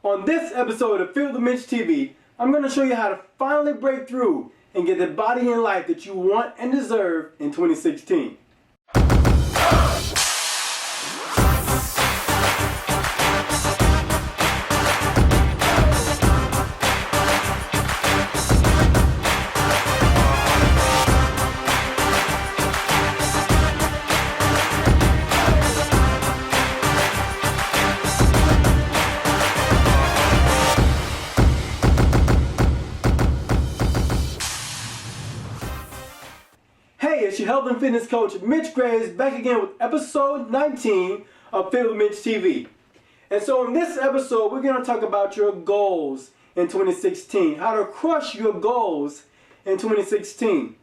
On this episode of Feel the Mitch TV, I'm going to show you how to finally break through and get the body and life that you want and deserve in 2016. Hey, it's your health and fitness coach, Mitch Graves, back again with episode 19 of Feel the Mitch TV. And so in this episode, we're going to talk about your goals in 2016, how to crush your goals in 2016.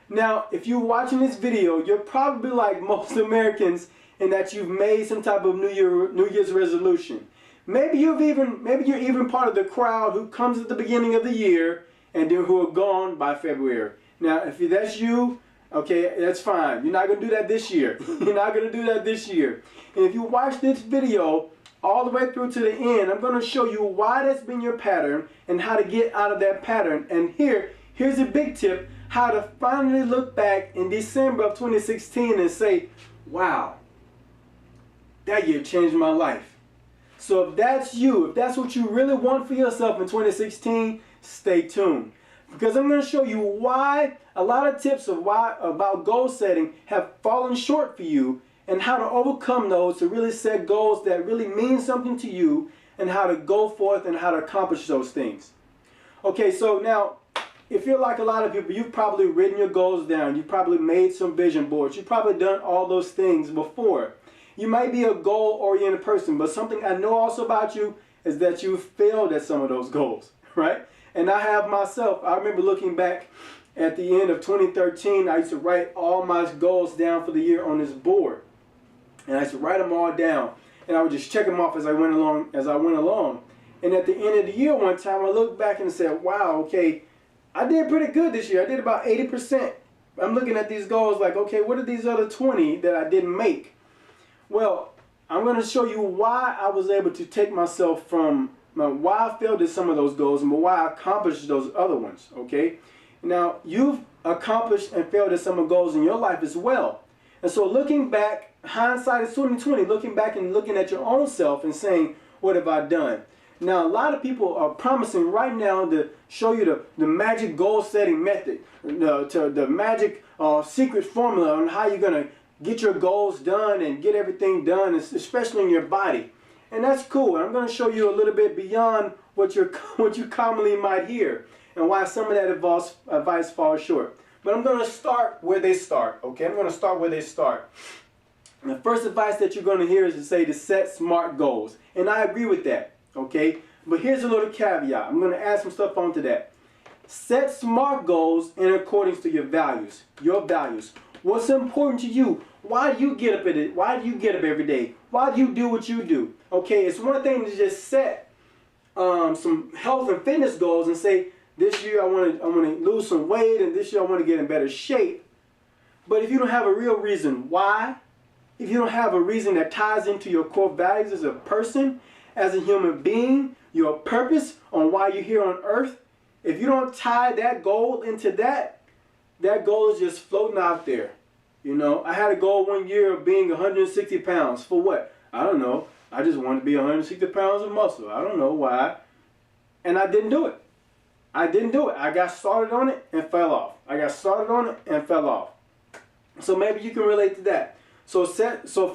Now, if you're watching this video, you're probably like most Americans in that you've made some type of New Year's resolution. Maybe you're even part of the crowd who comes at the beginning of the year and then who are gone by February. Now, if that's you, okay, that's fine. You're not going to do that this year. You're not going to do that this year. And if you watch this video all the way through to the end, I'm going to show you why that's been your pattern and how to get out of that pattern. And here's a big tip, how to finally look back in December of 2016 and say, wow, that year changed my life. So if that's you, if that's what you really want for yourself in 2016, stay tuned. Because I'm going to show you why a lot of tips about goal setting have fallen short for you and how to overcome those to really set goals that really mean something to you and how to go forth and how to accomplish those things. Okay, so now if you're like a lot of people, you've probably written your goals down. You've probably made some vision boards. You've probably done all those things before. You might be a goal-oriented person, but something I know also about you is that you've failed at some of those goals, right? And I have myself. I remember looking back at the end of 2013, I used to write all my goals down for the year on this board. And I used to write them all down. And I would just check them off as I went along. And at the end of the year one time, I looked back and said, wow, okay, I did pretty good this year. I did about 80%. I'm looking at these goals like, okay, what are these other 20 that I didn't make? Well, I'm going to show you why I was able to take myself from why I failed at some of those goals and why I accomplished those other ones, okay? Now, you've accomplished and failed at some of the goals in your life as well. And so looking back, hindsight is 20/20, looking back and looking at your own self and saying, what have I done? Now, a lot of people are promising right now to show you the magic goal setting method, the magic secret formula on how you're going to get your goals done and get everything done, especially in your body. And that's cool. I'm going to show you a little bit beyond what you commonly might hear and why some of that advice falls short. But I'm going to start where they start, okay? I'm going to start where they start. And the first advice that you're going to hear is to say to set SMART goals. And I agree with that, okay? But here's a little caveat. I'm going to add some stuff onto that. Set SMART goals in accordance to your values. Your values. What's important to you? Why do you get up every day? Why do you do what you do? Okay, it's one thing to just set some health and fitness goals and say, this year I want to lose some weight and this year I want to get in better shape. But if you don't have a real reason why, if you don't have a reason that ties into your core values as a person, as a human being, your purpose on why you're here on earth, if you don't tie that goal into that goal is just floating out there. You know, I had a goal one year of being 160 pounds. For what? I don't know. I just wanted to be 160 pounds of muscle. I don't know why. And I didn't do it. I didn't do it. I got started on it and fell off. I got started on it and fell off. So maybe you can relate to that. So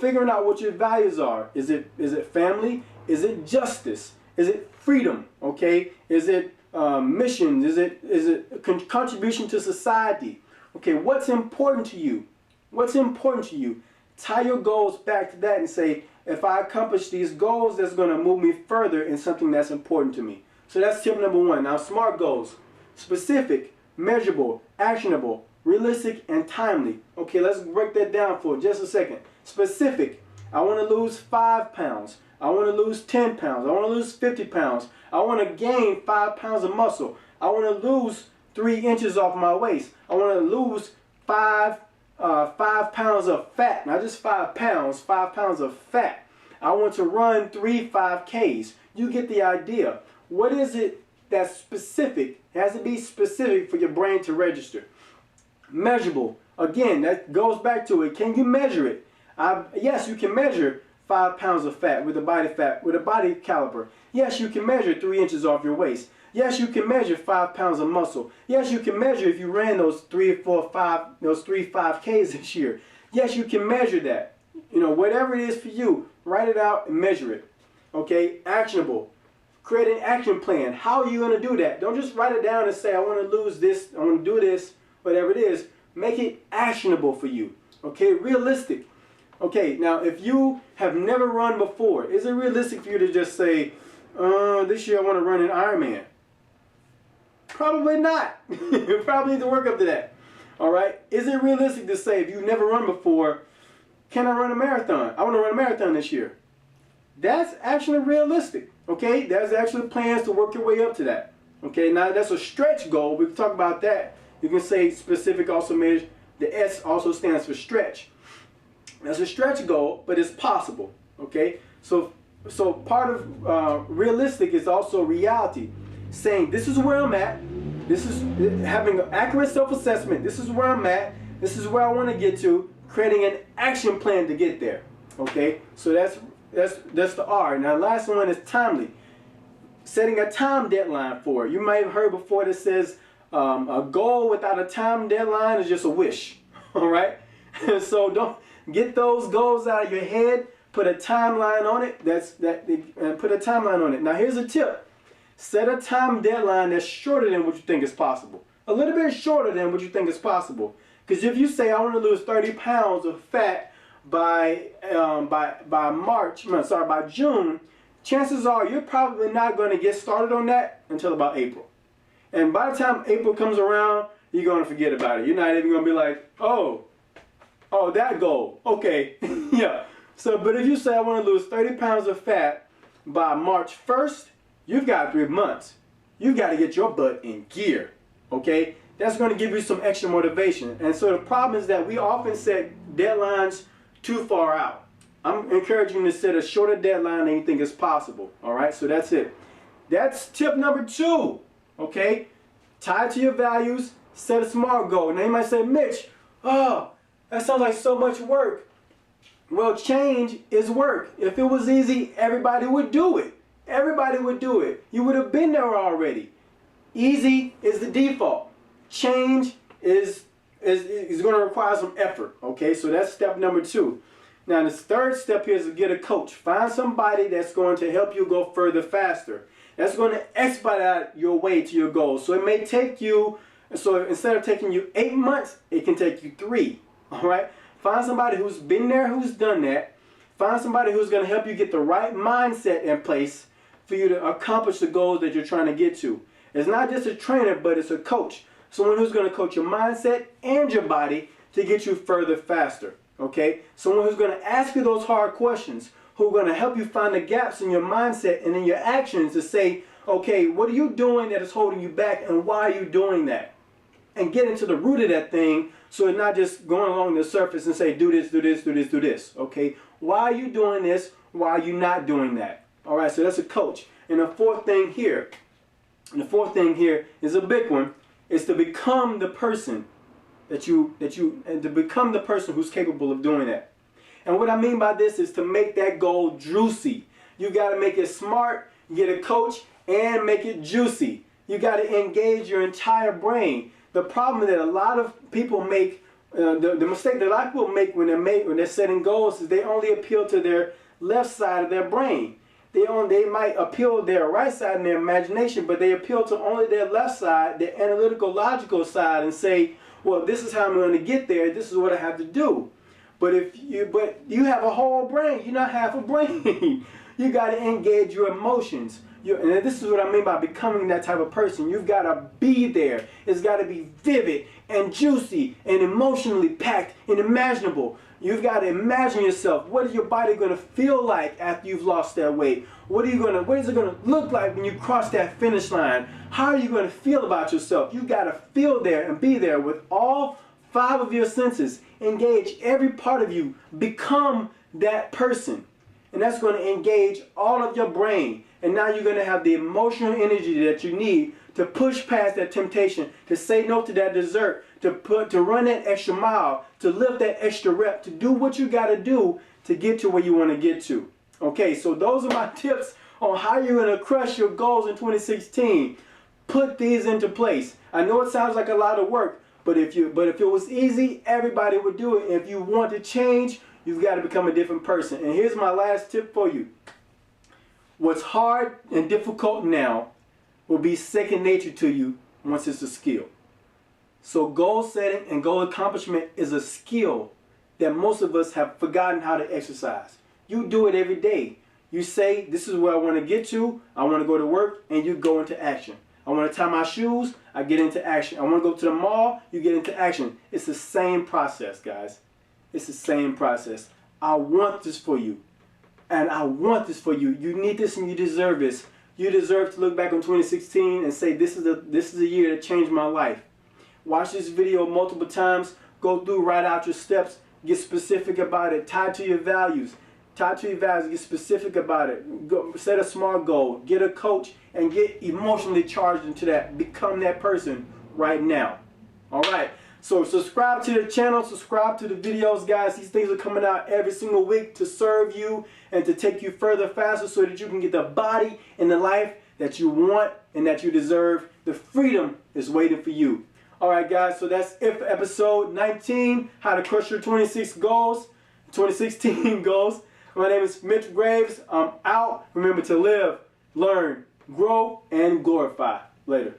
figuring out what your values are. Is it family? Is it justice? Is it freedom? Okay? Is it mission? Is it contribution to society? Okay, what's important to you? What's important to you? Tie your goals back to that and say, if I accomplish these goals, that's going to move me further in something that's important to me. So that's tip number one. Now, SMART goals. Specific, measurable, actionable, realistic, and timely. Okay, let's break that down for just a second. Specific. I want to lose 5 pounds. I want to lose 10 pounds. I want to lose 50 pounds. I want to gain 5 pounds of muscle. I want to lose 3 inches off my waist. I want to lose 5 pounds of fat. Not just 5 pounds, 5 pounds of fat. I want to run 3 5Ks. You get the idea. What is it that's specific? It has to be specific for your brain to register. Measurable. Again, that goes back to it. Can you measure it? Yes, you can measure 5 pounds of fat with a body caliper. Yes, you can measure 3 inches off your waist. Yes, you can measure 5 pounds of muscle. Yes, you can measure if you ran those 3 5Ks this year. Yes, you can measure that. You know, whatever it is for you, write it out and measure it. Okay, actionable. Create an action plan. How are you going to do that? Don't just write it down and say, I want to lose this, I want to do this, whatever it is. Make it actionable for you. Okay, realistic. Okay, now if you have never run before, is it realistic for you to just say, this year I want to run an Ironman? Probably not. You probably need to work up to that. All right, is it realistic to say if you've never run before, can I run a marathon? I want to run a marathon this year. That's actually realistic. Okay, there's actually plans to work your way up to that. Okay, now that's a stretch goal. We can talk about that. You can say specific also measure. The S also stands for stretch. That's a stretch goal, but it's possible. Okay, so part of realistic is also reality. Saying this is where I'm at. This is having an accurate self-assessment. This is where I'm at. This is where I want to get to. Creating an action plan to get there. Okay, so that's the R. Now, the last one is timely. Setting a time deadline for it. You might have heard before that says a goal without a time deadline is just a wish. All right, so don't get those goals out of your head. Put a timeline on it. Put a timeline on it. Now, here's a tip. Set a time deadline that's shorter than what you think is possible. A little bit shorter than what you think is possible. Because if you say I want to lose 30 pounds of fat by June, chances are you're probably not going to get started on that until about April. And by the time April comes around, you're going to forget about it. You're not even going to be like, oh, that goal. Okay, yeah. So, but if you say I want to lose 30 pounds of fat by March 1st, you've got 3 months. You've got to get your butt in gear, okay? That's going to give you some extra motivation. And so the problem is that we often set deadlines too far out. I'm encouraging you to set a shorter deadline than you think is possible, all right? So that's it. That's tip number 2, okay? Tie to your values, set a SMART goal. Now you might say, Mitch, that sounds like so much work. Well, change is work. If it was easy, everybody would do it. Everybody would do it. You would have been there already. Easy is the default. Change is going to require some effort. Okay, so that's step number 2. Now, the third step here is to get a coach. Find somebody that's going to help you go further faster. That's going to expedite your way to your goal. So it may take you, so instead of taking you 8 months, it can take you 3. All right? Find somebody who's been there, who's done that. Find somebody who's going to help you get the right mindset in place for you to accomplish the goals that you're trying to get to. It's not just a trainer, but it's a coach. Someone who's going to coach your mindset and your body to get you further faster. Okay? Someone who's going to ask you those hard questions, who's going to help you find the gaps in your mindset and in your actions to say, okay, what are you doing that is holding you back and why are you doing that? And get into the root of that thing so it's not just going along the surface and say, do this, do this, do this, do this. Okay? Why are you doing this? Why are you not doing that? All right, so that's a coach. And the fourth thing here is a big one, is to become the person to become the person who's capable of doing that. And what I mean by this is to make that goal juicy. You got to make it smart, get a coach, and make it juicy. You got to engage your entire brain. The problem that a lot of people make, the mistake that a lot of people make when they're setting goals is they only appeal to their left side of their brain. They might appeal their right side in their imagination, but they appeal to only their left side, their analytical, logical side, and say, well, this is how I'm going to get there. This is what I have to do. But you have a whole brain. You're not half a brain. You got to engage your emotions. And this is what I mean by becoming that type of person. You've got to be there. It's got to be vivid and juicy and emotionally packed and imaginable. You've got to imagine yourself. What is your body going to feel like after you've lost that weight? What is it going to look like when you cross that finish line? How are you going to feel about yourself? You've got to feel there and be there with all 5 of your senses. Engage every part of you. Become that person. and that's going to engage all of your brain. And now you're going to have the emotional energy that you need to push past that temptation, to say no to that dessert, to run that extra mile, to lift that extra rep, to do what you got to do to get to where you want to get to. Okay, so those are my tips on how you're going to crush your goals in 2016. Put these into place. I know it sounds like a lot of work, but if it was easy, everybody would do it. If you want to change, you've got to become a different person. And here's my last tip for you. What's hard and difficult now will be second nature to you once it's a skill. So goal setting and goal accomplishment is a skill that most of us have forgotten how to exercise. You do it every day. You say, this is where I want to get to. I want to go to work, and you go into action. I want to tie my shoes. I get into action. I want to go to the mall. You get into action. It's the same process, guys. It's the same process. I want this for you. And I want this for you. You need this and you deserve this. You deserve to look back on 2016 and say, this is a year that changed my life. Watch this video multiple times. Go through, write out your steps. Get specific about it. Tie to your values. Tie to your values. Get specific about it. Go, set a SMART goal. Get a coach and get emotionally charged into that. Become that person right now. All right. So subscribe to the channel. Subscribe to the videos, guys. These things are coming out every single week to serve you and to take you further faster so that you can get the body and the life that you want and that you deserve. The freedom is waiting for you. All right, guys. So that's it for episode 19, how to crush your 2016 goals. My name is Mitch Graves. I'm out. Remember to live, learn, grow, and glorify. Later.